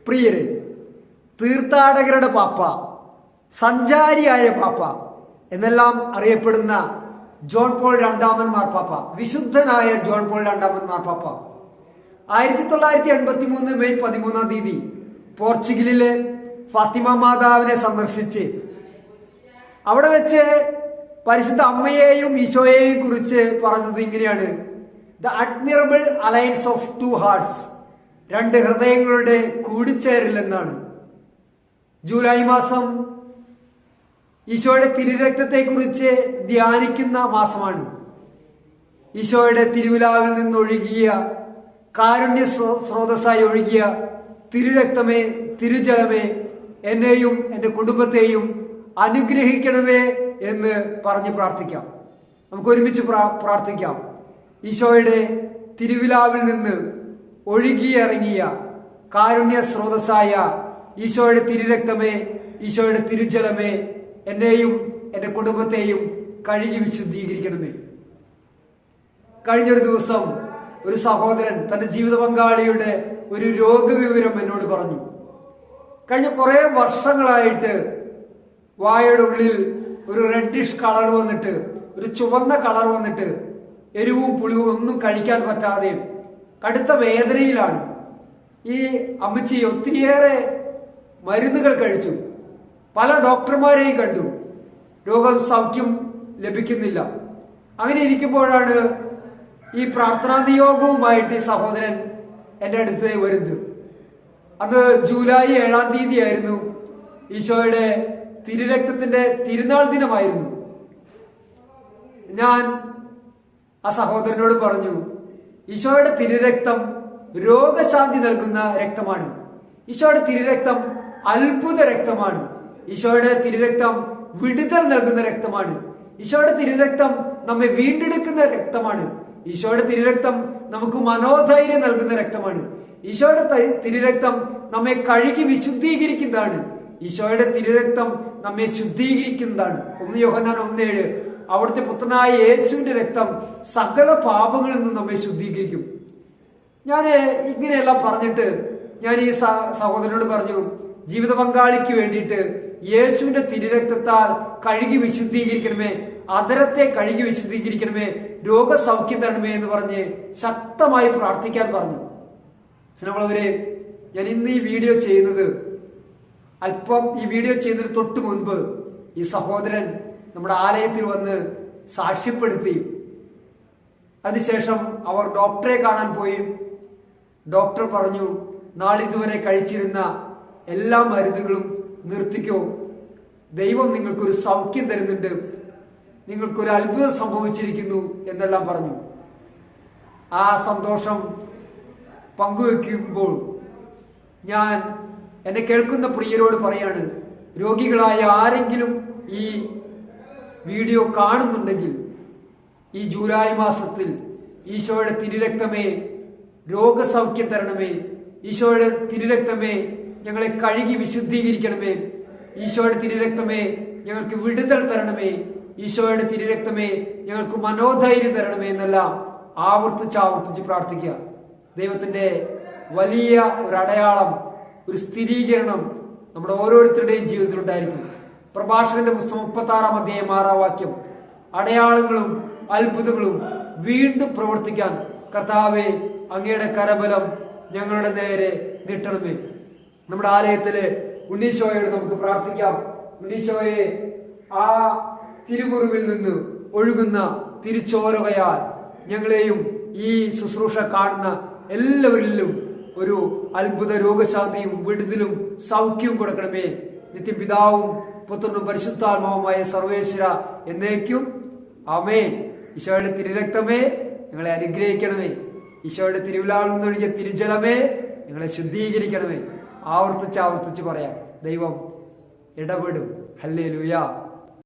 പ്രിയരെ, തീർത്ഥാടകരുടെ പാപ്പ, സഞ്ചാരിയായ പാപ്പ എന്നെല്ലാം അറിയപ്പെടുന്ന ജോൺ പോൾ രണ്ടാമൻ മാർപ്പാപ്പ, വിശുദ്ധനായ ജോൺ പോൾ രണ്ടാമൻ മാർപ്പാപ്പ 1983 മെയ് 13 പോർച്ചുഗലിലെ ഫാത്തിമ മാതാവിനെ സന്ദർശിച്ച് അവിടെ വെച്ച് പരിശുദ്ധ അമ്മയെയും ഈശോയെയും കുറിച്ച് പറഞ്ഞത് ഇങ്ങനെയാണ്: the admirable alliance of two hearts, രണ്ട് ഹൃദയങ്ങളുടെ കൂടിച്ചേരൽ എന്നാണ്. ജൂലൈ മാസം ഈശോയുടെ തിരുരക്തത്തെക്കുറിച്ച് ധ്യാനിക്കുന്ന മാസമാണ്. ഈശോയുടെ തിരുവിലാവിൽ നിന്നൊഴുകിയ കാരുണ്യ സ്രോതസ്സായി ഒഴുകിയ തിരുരക്തമേ, തിരുജലമേ, എന്നെയും എൻ്റെ കുടുംബത്തെയും അനുഗ്രഹിക്കണമേ എന്ന് പറഞ്ഞ് പ്രാർത്ഥിക്കാം. നമുക്ക് ഒരുമിച്ച് പ്രാർത്ഥിക്കാം. ഈശോയുടെ തിരുവിലാവിൽ നിന്ന് ഒഴുകിയിറങ്ങിയ കാരുണ്യ സ്രോതസ്സായ ഈശോയുടെ തിരുരക്തമേ, ഈശോയുടെ തിരുജലമേ, എന്നെയും എൻ്റെ കുടുംബത്തെയും കഴുകി വിശുദ്ധീകരിക്കണമേ. കഴിഞ്ഞൊരു ദിവസം ഒരു സഹോദരൻ തൻ്റെ ജീവിത പങ്കാളിയുടെ ഒരു രോഗവിവരം എന്നോട് പറഞ്ഞു. കഴിഞ്ഞ കുറേ വർഷങ്ങളായിട്ട് വായയുടെ ഉള്ളിൽ ഒരു റെഡിഷ് കളർ വന്നിട്ട്, ഒരു ചുവന്ന കളർ വന്നിട്ട്, എരിവും പുളിവും ഒന്നും കഴിക്കാൻ പറ്റാതെ കടുത്ത വേദനയിലാണ്. ഈ അമ്മച്ചി ഒത്തിരിയേറെ മരുന്നുകൾ കഴിച്ചു, പല ഡോക്ടർമാരെയും കണ്ടു, രോഗം സൗഖ്യം ലഭിക്കുന്നില്ല. അങ്ങനെ ഇരിക്കുമ്പോഴാണ് ഈ പ്രാർത്ഥനാ നിയോഗവുമായിട്ട് ഈ സഹോദരൻ എൻ്റെ അടുത്ത് വരുന്നത്. അന്ന് ജൂലൈ 7 ആയിരുന്നു. ഈശോയുടെ തിരുരക്തത്തിന്റെ തിരുനാൾ ദിനമായിരുന്നു. ഞാൻ ആ സഹോദരനോട് പറഞ്ഞു, ഈശോയുടെ തിരുരക്തം രോഗശാന്തി നൽകുന്ന രക്തമാണ്. ഈശോയുടെ തിരുരക്തം അത്ഭുത രക്തമാണ്. ഈശോയുടെ തിരുരക്തം വിടുതൽ നൽകുന്ന രക്തമാണ്. ഈശോയുടെ തിരുരക്തം നമ്മെ വീണ്ടെടുക്കുന്ന രക്തമാണ്. ഈശോയുടെ തിരുരക്തം നമുക്ക് മനോധൈര്യം നൽകുന്ന രക്തമാണ്. ഈശോയുടെ തിരുരക്തം നമ്മെ കഴുകി വിശുദ്ധീകരിക്കുന്നതാണ്. ഈശോയുടെ തിരുരക്തം നമ്മെ ശുദ്ധീകരിക്കുന്നതാണ്. 1 യോഹന്നാൻ 1:7 അവിടുത്തെ പുത്രനായ യേശുവിന്റെ രക്തം സകല പാപങ്ങളിൽ നിന്നും നമ്മെ ശുദ്ധീകരിക്കും. ഞാൻ ഇങ്ങനെയെല്ലാം പറഞ്ഞിട്ട് ഞാൻ ഈ സഹോദരനോട് പറഞ്ഞു, ജീവിത പങ്കാളിക്ക് വേണ്ടിയിട്ട് യേശുവിന്റെ തിരുരക്തത്താൽ കഴുകി വിശുദ്ധീകരിക്കണമേ, അതരത്തെ കഴുകി വിശുദ്ധീകരിക്കണമേ, രോഗസൗഖ്യം തരണമേ എന്ന് പറഞ്ഞ് ശക്തമായി പ്രാർത്ഥിക്കാൻ പറഞ്ഞു. സ്നേഹമുള്ളവരെ, ഞാൻ ഇന്ന് ഈ വീഡിയോ ചെയ്യുന്നത് ഈ വീഡിയോ ചെയ്യുന്നതിന് തൊട്ട് മുൻപ് ഈ സഹോദരൻ നമ്മുടെ ആലയത്തിൽ വന്ന് സാക്ഷ്യപ്പെടുത്തി. അതിനുശേഷം അവർ ഡോക്ടറെ കാണാൻ പോയി. ഡോക്ടർ പറഞ്ഞു, നാളിതുവരെ കഴിച്ചിരുന്ന എല്ലാ മരുന്നുകളും നിർത്തിക്കോ, ദൈവം നിങ്ങൾക്കൊരു സൗഖ്യം തരുന്നുണ്ട്, നിങ്ങൾക്കൊരു അത്ഭുതം സംഭവിച്ചിരിക്കുന്നു എന്നെല്ലാം പറഞ്ഞു. ആ സന്തോഷം പങ്കുവെക്കുമ്പോൾ ഞാൻ എന്നെ കേൾക്കുന്ന പ്രിയരോട് പറയാണ്, രോഗികളായ ആരെങ്കിലും ഈ വീഡിയോ കാണുന്നുണ്ടെങ്കിൽ ഈ ജൂലൈ മാസത്തിൽ ഈശോയുടെ തിരുരക്തമേ രോഗസൗഖ്യം തരണമേ, ഈശോയുടെ തിരുരക്തമേ ഞങ്ങളെ കഴുകി വിശുദ്ധീകരിക്കണമേ, ഈശോയുടെ തിരുരക്തമേ ഞങ്ങൾക്ക് വിടുതൽ തരണമേ, ഈശോയുടെ തിരുരക്തമേ ഞങ്ങൾക്ക് മനോധൈര്യം തരണമേ എന്നെല്ലാം ആവർത്തിച്ച് പ്രാർത്ഥിക്കുക. ദൈവത്തിന്റെ വലിയ ഒരു അടയാളം, ഒരു സ്ഥിരീകരണം നമ്മുടെ ഓരോരുത്തരുടെയും ജീവിതത്തിൽ ഉണ്ടായിരിക്കും. പ്രഭാഷകന്റെ പുസ്തകം 36-6 അടയാളങ്ങളും അത്ഭുതങ്ങളും വീണ്ടും പ്രവർത്തിക്കാൻ കർത്താവേ അങ്ങയുടെ കരബലം ഞങ്ങളുടെ നേരെ നീട്ടണമേ. നമ്മുടെ ആലയത്തിലെ ഉണ്ണീശോയോട് നമുക്ക് പ്രാർത്ഥിക്കാം. ഉണ്ണീശോയെ, ആ തിരുമുറിവിൽ നിന്ന് ഒഴുകുന്ന തിരുച്ചോരകയാൽ ഞങ്ങളെയും ഈ ശുശ്രൂഷ കാണുന്ന എല്ലാവരിലും ഒരു അത്ഭുത രോഗശാന്തിയും വിടുതലും സൗഖ്യവും കൊടുക്കണമേ. നിത്യപിതാവും പുത്രനും പരിശുദ്ധാത്മാവുമായ സർവേശ്വര എന്നേക്കും ആമേൻ. ഈശോയുടെ തിരുരക്തമേ ഞങ്ങളെ അനുഗ്രഹിക്കണമേ, ഈശോയുടെ തിരുവിലാവിൽ നിന്നൊഴുകിയ തിരുജലമേ ഞങ്ങളെ ശുദ്ധീകരിക്കണമേ. ആവർത്തിച്ച് പറയാം, ദൈവം ഇടപെടും. ഹല്ലേലൂയ.